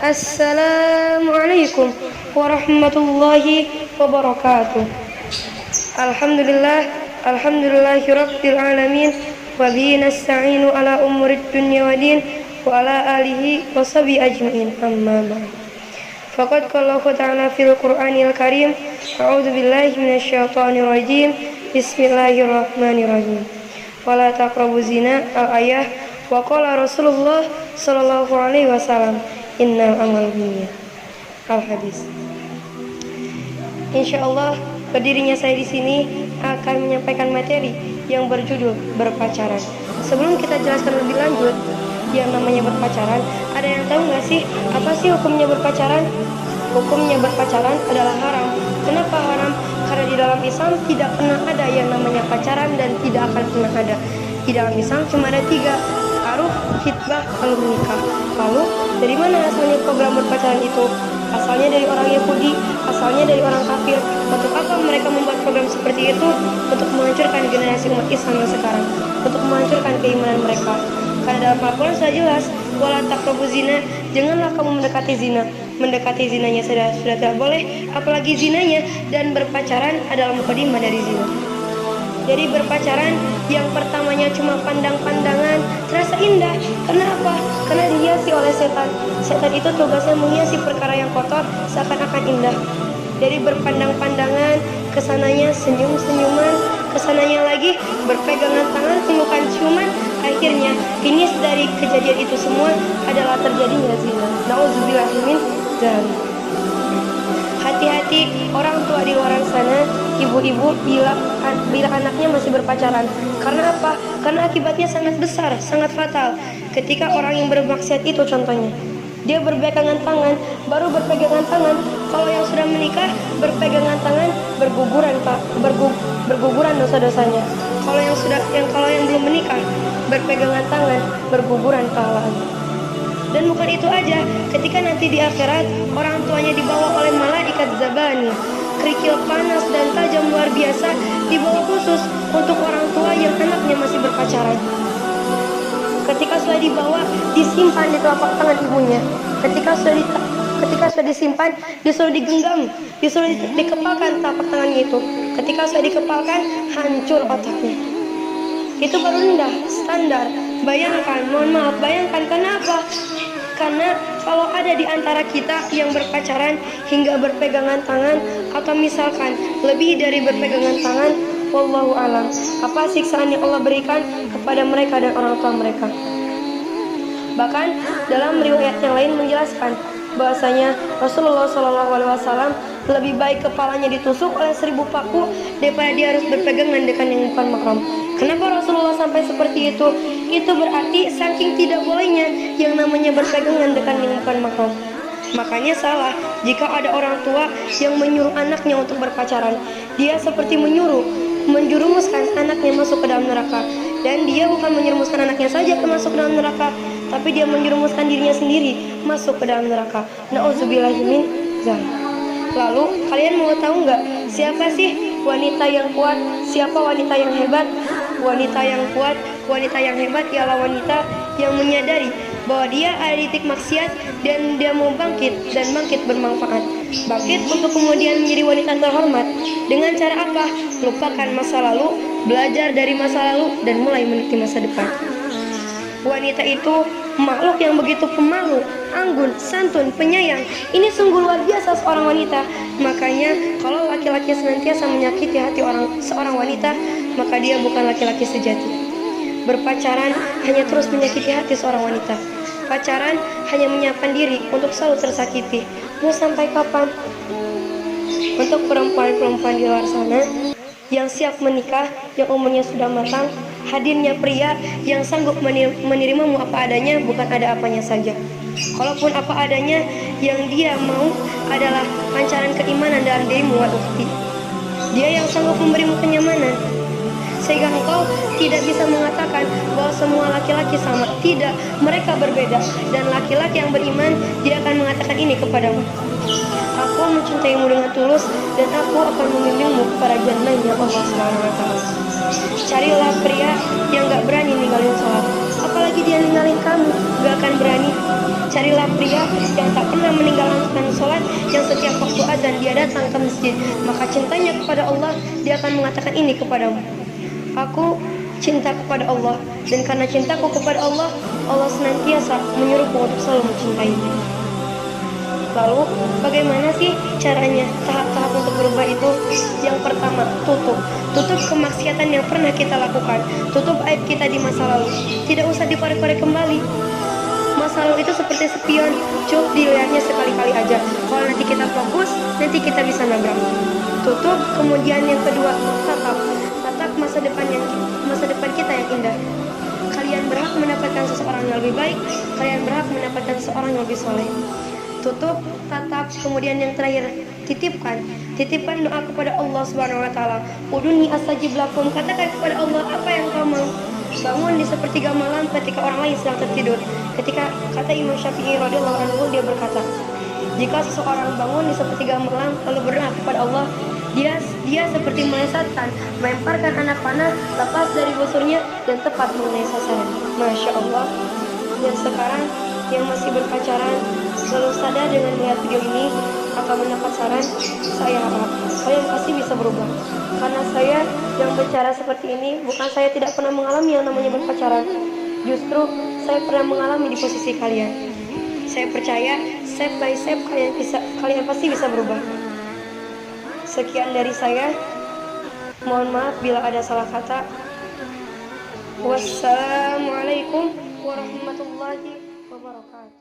Assalamualaikum warahmatullahi wabarakatuh. Alhamdulillahirabbil alamin wa bihi nasta'inu ala umurid dunya waddin wa ala alihi washabihi ajmain. Amma ba'd. Faqad qala Allah ta'ala fil Qur'anil Karim, a'udzu billahi minasyaitonir rajim. Bismillahirrahmanirrahim. Wala taqrabuz zina al-ayah wa qala Rasulullah sallallahu alaihi wasallam innal amal binniyat. Al-hadis. Insyaallah berdirinya saya di sini akan menyampaikan materi yang berjudul berpacaran. Sebelum kita jelaskan lebih lanjut yang namanya berpacaran, ada yang tahu nggak sih apa sih hukumnya berpacaran? Hukumnya berpacaran adalah haram. Kenapa haram? Karena di dalam Islam tidak pernah ada yang namanya pacaran dan tidak akan pernah ada. Di dalam Islam cuma ada 3, ta'aruf, khitbah, lalu menikah. Lalu dari mana asalnya program berpacaran itu? Asalnya dari orang Yahudi, asalnya dari orang kafir. Untuk apa mereka membuat program seperti itu? Untuk menghancurkan generasi umat Islam yang sekarang, untuk menghancurkan keimanan mereka. Karena dalam Al-Quran sudah jelas, wala taqrabuz zina, janganlah kamu mendekati zina. Mendekati zinanya sudah tidak boleh, apalagi zinanya. Dan berpacaran adalah mukadimah dari zina. Jadi berpacaran yang pertamanya cuma pandang-pandangan, terasa indah. Kenapa? Karena dihiasi oleh setan. Setan itu tugasnya menghiasi perkara yang kotor seakan-akan indah. Jadi berpandang-pandangan, kesananya senyum-senyuman, kesananya lagi berpegangan tangan, pelukan ciuman. Akhirnya finish dari kejadian itu semua adalah terjadinya zina. Nauzubillah min dzalik. Hati-hati orang tua di luar sana, ibu-ibu bila anaknya masih berpacaran. Karena apa? Karena akibatnya sangat besar, sangat fatal. Ketika orang yang bermaksiat itu contohnya, dia berpegangan tangan, baru berpegangan tangan. Kalau yang sudah menikah berpegangan tangan, berguguran dosa-dosanya. Kalau yang belum menikah berpegangan tangan, berguguran pahalanya. Dan bukan itu aja, ketika nanti di akhirat orang tuanya dibawa oleh malaikat zabani, kerikil panas dan tajam luar biasa, dibawa khusus untuk orang tua yang anaknya masih berpacaran. Ketika sudah dibawa, disimpan di telapak tangan ibunya. Ketika sudah disimpan, disuruh digenggam, disuruh dikepalkan telapak tangannya itu. Ketika sudah dikepalkan, hancur otaknya. Itu baru rendah, standar. Bayangkan kenapa? Karena kalau ada di antara kita yang berpacaran hingga berpegangan tangan, atau misalkan lebih dari berpegangan tangan, wallahu alam, apa siksaan yang Allah berikan kepada mereka dan orang tua mereka. Bahkan dalam riwayat yang lain menjelaskan bahwasanya Rasulullah SAW lebih baik kepalanya ditusuk oleh 1000 paku daripada dia harus berpegangan dengan yang bukan mahram. Kenapa Rasulullah sampai seperti itu? Itu berarti saking tidak bolehnya yang namanya berpegangan dengan yang bukan mahram. Makanya salah jika ada orang tua yang menyuruh anaknya untuk berpacaran. Dia seperti menjerumuskan anaknya masuk ke dalam neraka. Dan dia bukan menjerumuskan anaknya saja masuk ke dalam neraka, tapi dia menjerumuskan dirinya sendiri masuk ke dalam neraka. Nauzubillahi min dzalik. Lalu kalian mau tahu nggak siapa sih wanita yang kuat? Siapa wanita yang hebat? Wanita yang kuat, wanita yang hebat ialah wanita yang menyadari bahwa dia ada di titik maksiat dan dia mau bangkit dan bangkit bermanfaat. Bangkit untuk kemudian menjadi wanita terhormat. Dengan cara apa? Lupakan masa lalu, belajar dari masa lalu dan mulai meniti masa depan. Wanita itu makhluk yang begitu pemalu, anggun, santun, penyayang. Ini sungguh luar biasa seorang wanita. Makanya kalau laki-laki senantiasa menyakiti hati seorang wanita, maka dia bukan laki-laki sejati. Berpacaran hanya terus menyakiti hati seorang wanita. Pacaran hanya menyiapkan diri untuk selalu tersakiti. Mau sampai kapan? Untuk perempuan-perempuan di luar sana yang siap menikah, yang umurnya sudah matang, hadirnya pria yang sanggup menerimamu apa adanya, bukan ada apanya saja. Kalaupun apa adanya, yang dia mau adalah pancaran keimanan dalam dirimu, wa ukhti. Dia yang sanggup memberimu kenyamanan, sehingga engkau tidak bisa mengatakan bahwa semua laki-laki sama. Tidak, mereka berbeda. Dan laki-laki yang beriman, dia akan mengatakan ini kepadamu: aku mencintaimu dengan tulus dan aku akan membimbingmu kepada jannahnya Allah SWT. Carilah pria yang gak berani ninggalin sholat, apalagi lagi dia ninggalin kamu, gak akan berani. Carilah pria yang tak pernah meninggalkan sholat, yang setiap waktu azan dia datang ke masjid. Maka cintanya kepada Allah, dia akan mengatakan ini kepadamu: aku cinta kepada Allah, dan karena cintaku kepada Allah, Allah senantiasa menyuruhku untuk selalu mencintainya. Lalu bagaimana sih caranya tahap-tahap untuk berubah itu? Yang pertama, tutup kemaksiatan yang pernah kita lakukan, tutup aib kita di masa lalu, tidak usah dikorek-korek kembali. Masa lalu itu seperti spion, cukup dilihatnya sekali-kali aja. Kalau nanti kita fokus, nanti kita bisa nabrak. Tutup. Kemudian yang kedua, tatap masa depan kita yang indah. Kalian berhak mendapatkan seseorang yang lebih baik, kalian berhak mendapatkan seseorang yang lebih soleh. Tutup, tatap. Kemudian yang terakhir, titipkan doa kepada Allah Subhanahu wa taala. Uduni astajib lakum, katakan kepada Allah apa yang kau mau. Bangun di sepertiga malam ketika orang lain sedang tertidur. Ketika kata Imam Syafi'i radhiyallahu anhu, dia berkata, jika seseorang bangun di sepertiga malam lalu berdoa kepada Allah, dia seperti melesatkan, melemparkan anak panah lepas dari busurnya dan tepat mengenai sasaran. Masya Allah. Dan sekarang yang masih berpacaran selalu sadar dengan melihat video ini akan mendapat saran. Saya harap kalian pasti bisa berubah, karena saya yang bicara seperti ini bukan saya tidak pernah mengalami yang namanya berpacaran. Justru saya pernah mengalami di posisi kalian. Saya percaya step by step kalian pasti bisa berubah. Sekian dari saya. Mohon maaf bila ada salah kata. Wassalamualaikum warahmatullahi wabarakatuh.